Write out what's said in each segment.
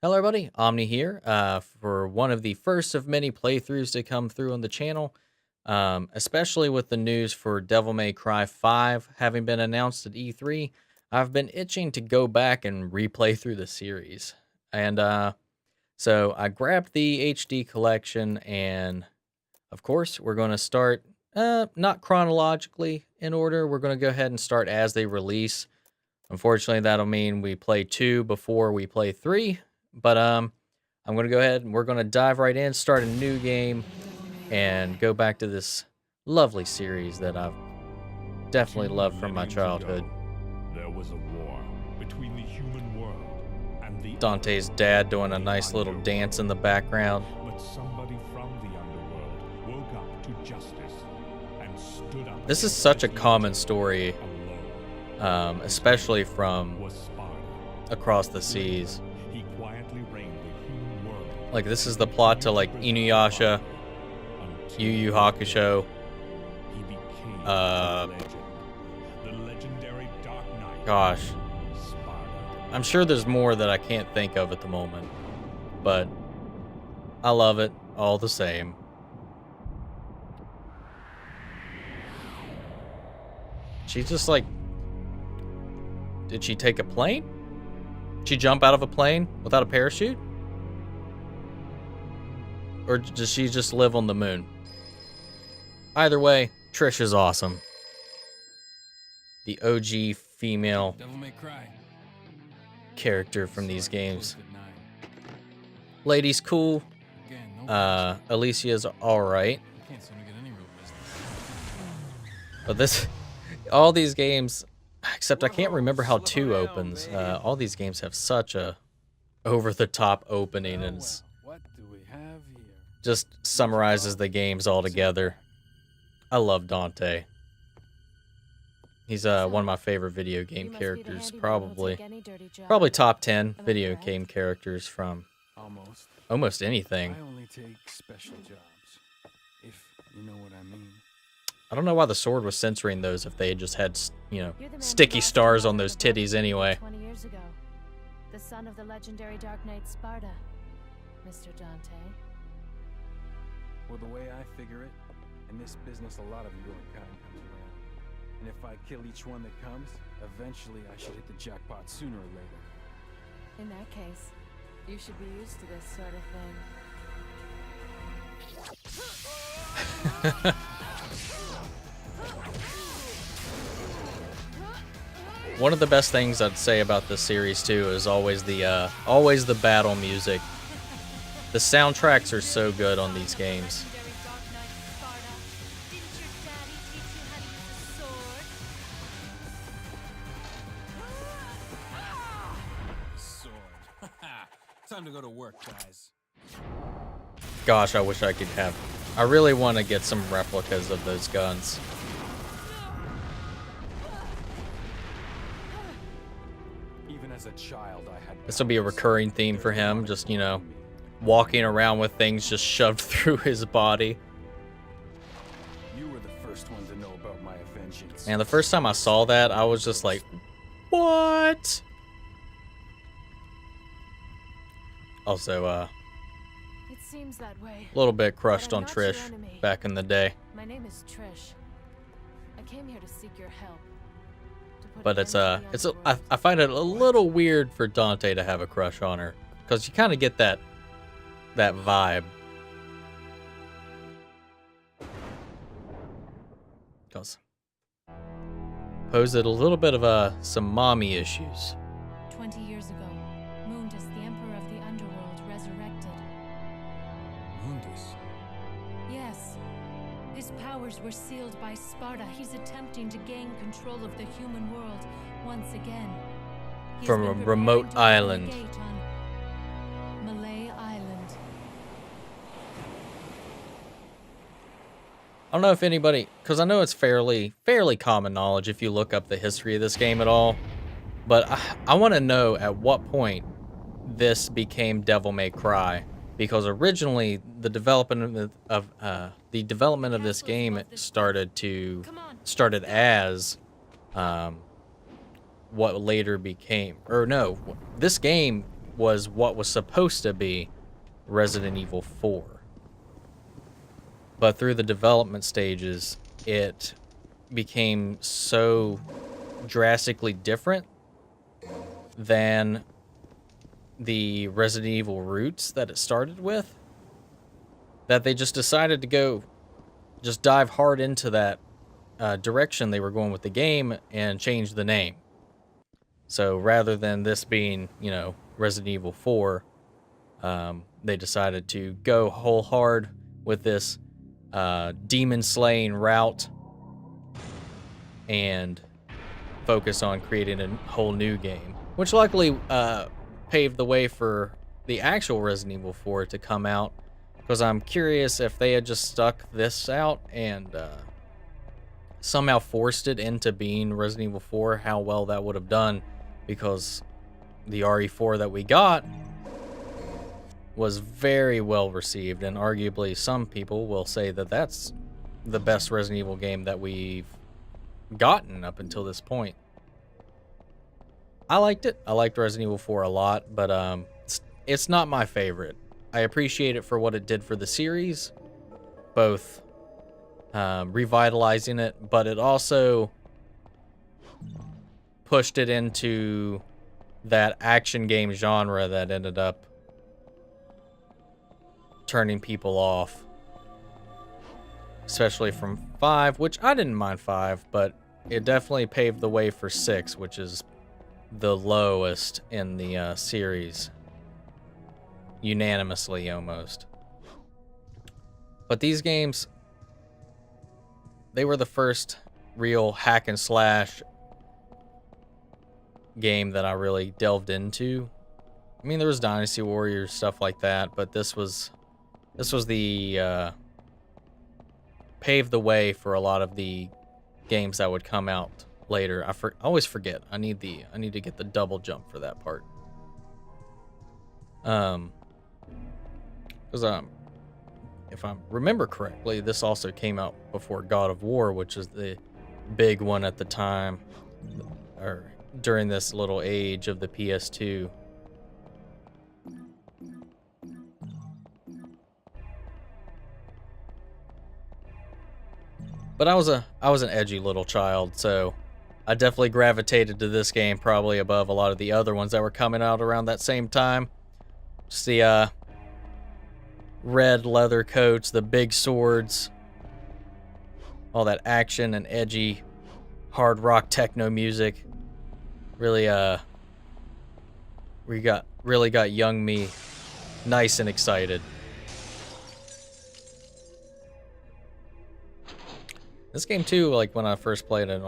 Hello everybody, Omni here for one of the first of many playthroughs to come through on the channel, especially with the news for Devil May Cry 5 having been announced at E3. I've been itching to go back and replay through the series. And so I grabbed the HD collection and of course we're going to start, not chronologically in order, we're going to go ahead and start as they release. Unfortunately, that'll mean we play 2 before we play 3. But I'm going to go ahead and we're going to dive right in, start a new game, and go back to this lovely series that I've definitely loved from my childhood. There was a war between the human world and the Dante's dad doing a nice little dance in the background. But somebody from the underworld woke up to justice and stood up. This is such a common story, especially from across the seas. He quietly reigned the human world. Like, this is the plot to, like, Inuyasha, Yu Yu Hakusho, He became the legendary Dark Knight. gosh. Sparta. I'm sure there's more that I can't think of at the moment, but I love it all the same. She's just like, did she take a plane? Did she jump out of a plane without a parachute? Or does she just live on the moon? Either way, Trish is awesome. The OG female Devil May Cry. character from these games. Lady's cool. Alicia's alright. But this, all these games, except I can't remember how 2 opens. All these games have such a over-the-top opening, and it's What do we have here? just summarizes the games all together. I love Dante. He's one of my favorite video game characters, probably top 10 video game characters from almost anything. I only take special jobs, if you know what I mean. I don't know why the sword was censoring those if they had just had, you know, sticky stars on those titties anyway. 20 years ago, the son of the legendary Dark Knight Sparta, Mr. Dante. Well, the way I figure it, in this business a lot of your kind comes around. And if I kill each one that comes, eventually I should hit the jackpot sooner or later. In that case, you should be used to this sort of thing. One of the best things I'd say about this series too is always the battle music. The soundtracks are so good on these games. Sword. Time to go to work, guys. Gosh, I wish I could have. I really want to get some replicas of those guns. Even as a child, I had. This will be a recurring theme for him, just, you know, walking around with things just shoved through his body. You were the first one to know about my vengeance. And the first time I saw that, I was just like, what? Also, It seems that way. a little bit crushed But I'm on not your Trish enemy. back in the day. My name is Trish. I came here to seek your help. To put But an it's end to the I underworld. find it a little weird for Dante to have a crush on her, because you kind of get that vibe. Because posed a little bit of some mommy issues. 20 years ago, Mundus, the Emperor of the Underworld, resurrected. Mundus. Yes. His powers were sealed by Sparta. He's attempting to gain control of the human world once again. He's From been a preparing remote to open island. a gate on Malay Island. I don't know if anybody, because I know it's fairly common knowledge if you look up the history of this game at all, but I want to know at what point this became Devil May Cry, because originally the development of this game started as what later became, or no, this game was what was supposed to be Resident Evil 4. But through the development stages, it became so drastically different than the Resident Evil roots that it started with, that they just decided to just dive hard into that direction they were going with the game and change the name. So rather than this being, Resident Evil 4, they decided to go whole hard with this demon slaying route and focus on creating a whole new game, which luckily paved the way for the actual Resident Evil 4 to come out, because I'm curious if they had just stuck this out and somehow forced it into being Resident Evil 4, how well that would have done, because the RE4 that we got was very well received, and arguably some people will say that that's the best Resident Evil game that we've gotten up until this point. I liked it. I liked Resident Evil 4 a lot, but it's not my favorite. I appreciate it for what it did for the series, both revitalizing it, but it also pushed it into that action game genre that ended up turning people off, especially from 5, which I didn't mind 5, but it definitely paved the way for 6, which is the lowest in the series, unanimously almost. But these games, they were the first real hack and slash game that I really delved into. I mean, there was Dynasty Warriors, stuff like that, but this was the paved the way for a lot of the games that would come out later. I always forget. I need to get the double jump for that part. Because if I remember correctly, this also came out before God of War, which is the big one at the time, or during this little age of the PS2. But I was an edgy little child, so I definitely gravitated to this game probably above a lot of the other ones that were coming out around that same time. Just the red leather coats, the big swords, all that action and edgy hard rock techno music. Really got young me nice and excited. This game too, like when I first played it,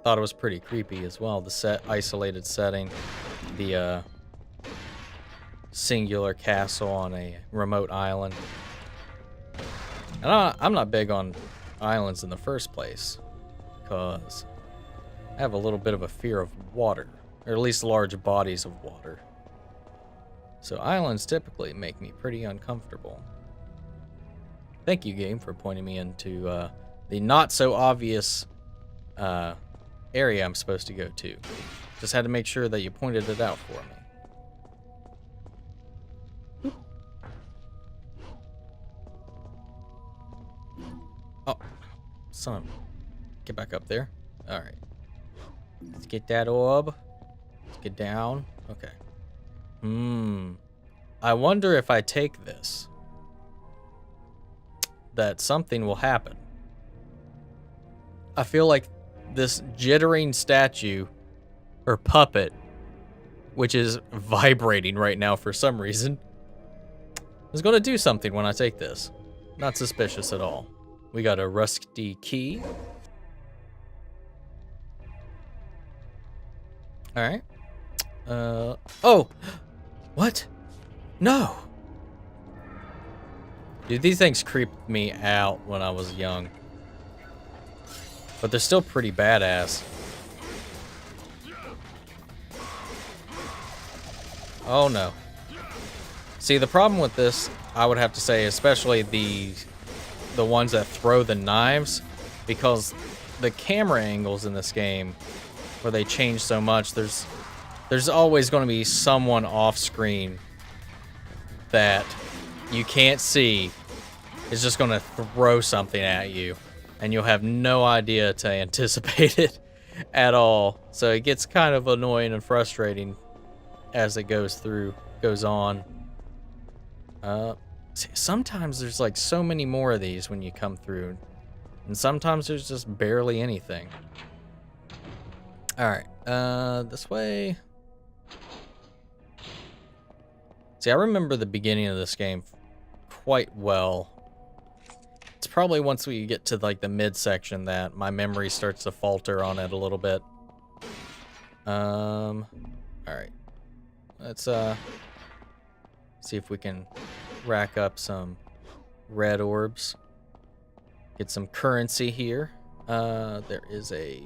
thought it was pretty creepy as well. The isolated setting, the singular castle on a remote island. And I'm not big on islands in the first place, because I have a little bit of a fear of water, or at least large bodies of water. So islands typically make me pretty uncomfortable. Thank you, game, for pointing me into the not-so-obvious area I'm supposed to go to. Just had to make sure that you pointed it out for me. Oh, son of... Get back up there. Alright. Let's get that orb. Let's get down. Okay. I wonder if I take this, that something will happen. I feel like this jittering statue or puppet, which is vibrating right now for some reason, is going to do something when I take this. Not suspicious at all. We got a rusty key. All right. Oh, what? No. Dude, these things creeped me out when I was young. But they're still pretty badass. Oh no. See, the problem with this, I would have to say, especially the ones that throw the knives, because the camera angles in this game, where they change so much, there's there's always going to be someone off screen that you can't see is just going to throw something at you, and you'll have no idea to anticipate it at all. So it gets kind of annoying and frustrating as it goes on. Sometimes there's like so many more of these when you come through, and sometimes there's just barely anything. All right, this way. See, I remember the beginning of this game quite well. It's probably once we get to like the midsection that my memory starts to falter on it a little bit. All right. Let's see if we can rack up some red orbs. Get some currency here. There is a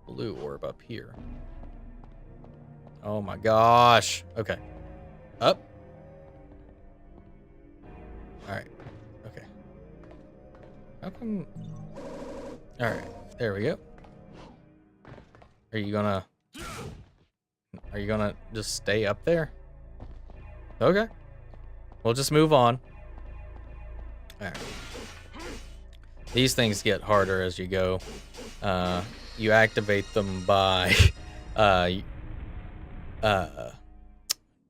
blue orb up here. Oh my gosh. Okay. Up. Alright. Okay. How come... Alright. There we go. Are you gonna just stay up there? Okay. We'll just move on. Alright. These things get harder as you go. You activate them by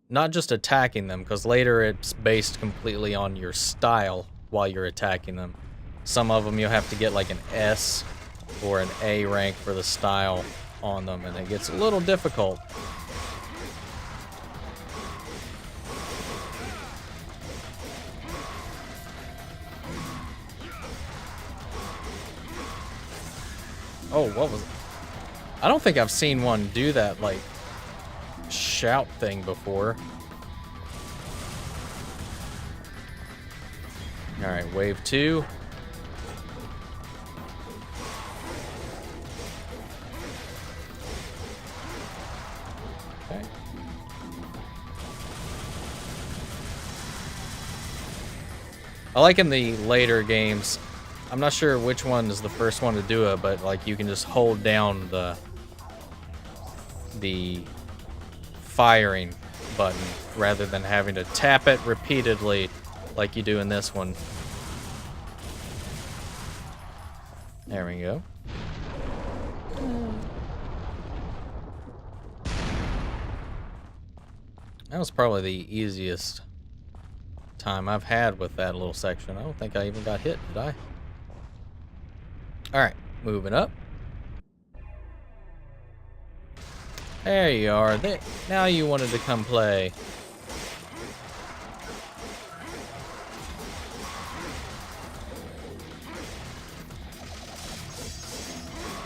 not just attacking them, because later it's based completely on your style while you're attacking them. Some of them you'll have to get like an S or an A rank for the style on them, and it gets a little difficult. Oh, what was it? I don't think I've seen one do that, like, shout thing before. Alright, wave 2. Okay. I like in the later games, I'm not sure which one is the first one to do it, but like you can just hold down the firing button rather than having to tap it repeatedly like you do in this one. There we go. That was probably the easiest time I've had with that little section. I don't think I even got hit, did I? Alright, moving up. There you are. Now you wanted to come play.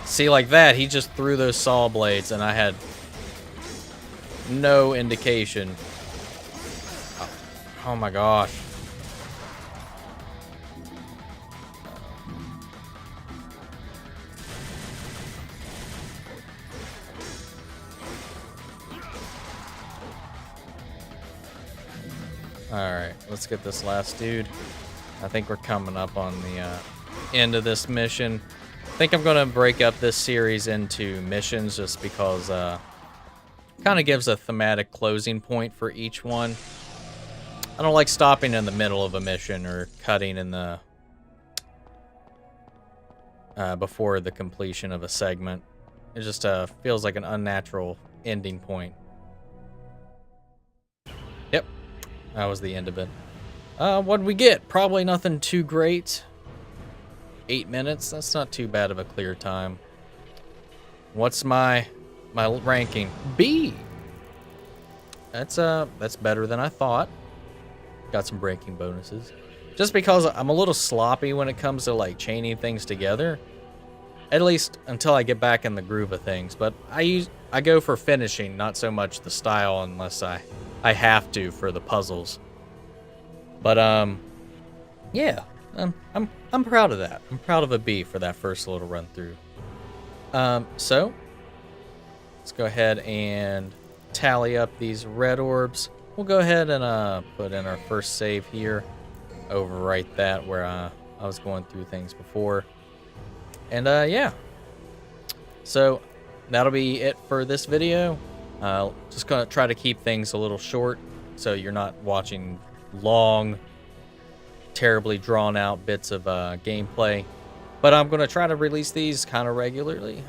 See, like that, he just threw those saw blades and I had no indication. Oh my gosh. Alright, let's get this last dude. I think we're coming up on the end of this mission. I think I'm going to break up this series into missions just because kind of gives a thematic closing point for each one. I don't like stopping in the middle of a mission or cutting in the before the completion of a segment. It just feels like an unnatural ending point. Yep. That was the end of it. What'd we get? Probably nothing too great. 8 minutes. That's not too bad of a clear time. What's my ranking? B. That's better than I thought. Got some breaking bonuses. Just because I'm a little sloppy when it comes to like chaining things together. At least until I get back in the groove of things. But I go for finishing, not so much the style unless I have to for the puzzles. But yeah, I'm proud of that. I'm proud of a B for that first little run through. So let's go ahead and tally up these red orbs. We'll go ahead and put in our first save here. Overwrite that where I was going through things before. And yeah. So that'll be it for this video. Just gonna try to keep things a little short, so you're not watching long, terribly drawn out bits of gameplay. But I'm gonna try to release these kind of regularly.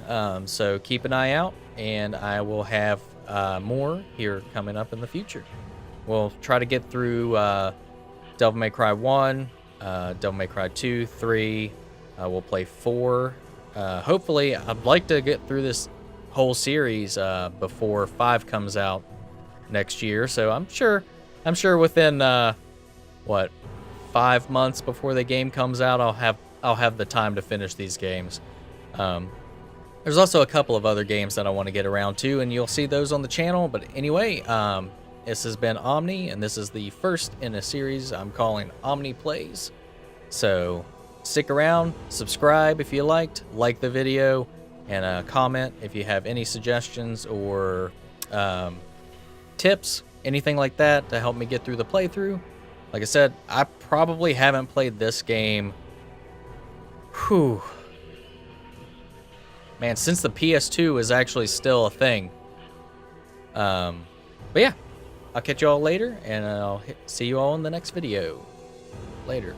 So keep an eye out, and I will have more here coming up in the future. We'll try to get through Devil May Cry 1, Devil May Cry 2, 3. We'll play 4. Hopefully, I'd like to get through this whole series before 5 comes out next year. So I'm sure within 5 months before the game comes out, I'll have the time to finish these games. There's also a couple of other games that I want to get around to, and you'll see those on the channel. But anyway, this has been Omni, and this is the first in a series I'm calling Omn1Plays. So stick around, subscribe if you like the video, and comment if you have any suggestions or tips, anything like that to help me get through the playthrough. Like I said, I probably haven't played this game, man, since the PS2 is actually still a thing. But yeah, I'll catch you all later, and I'll see you all in the next video. Later.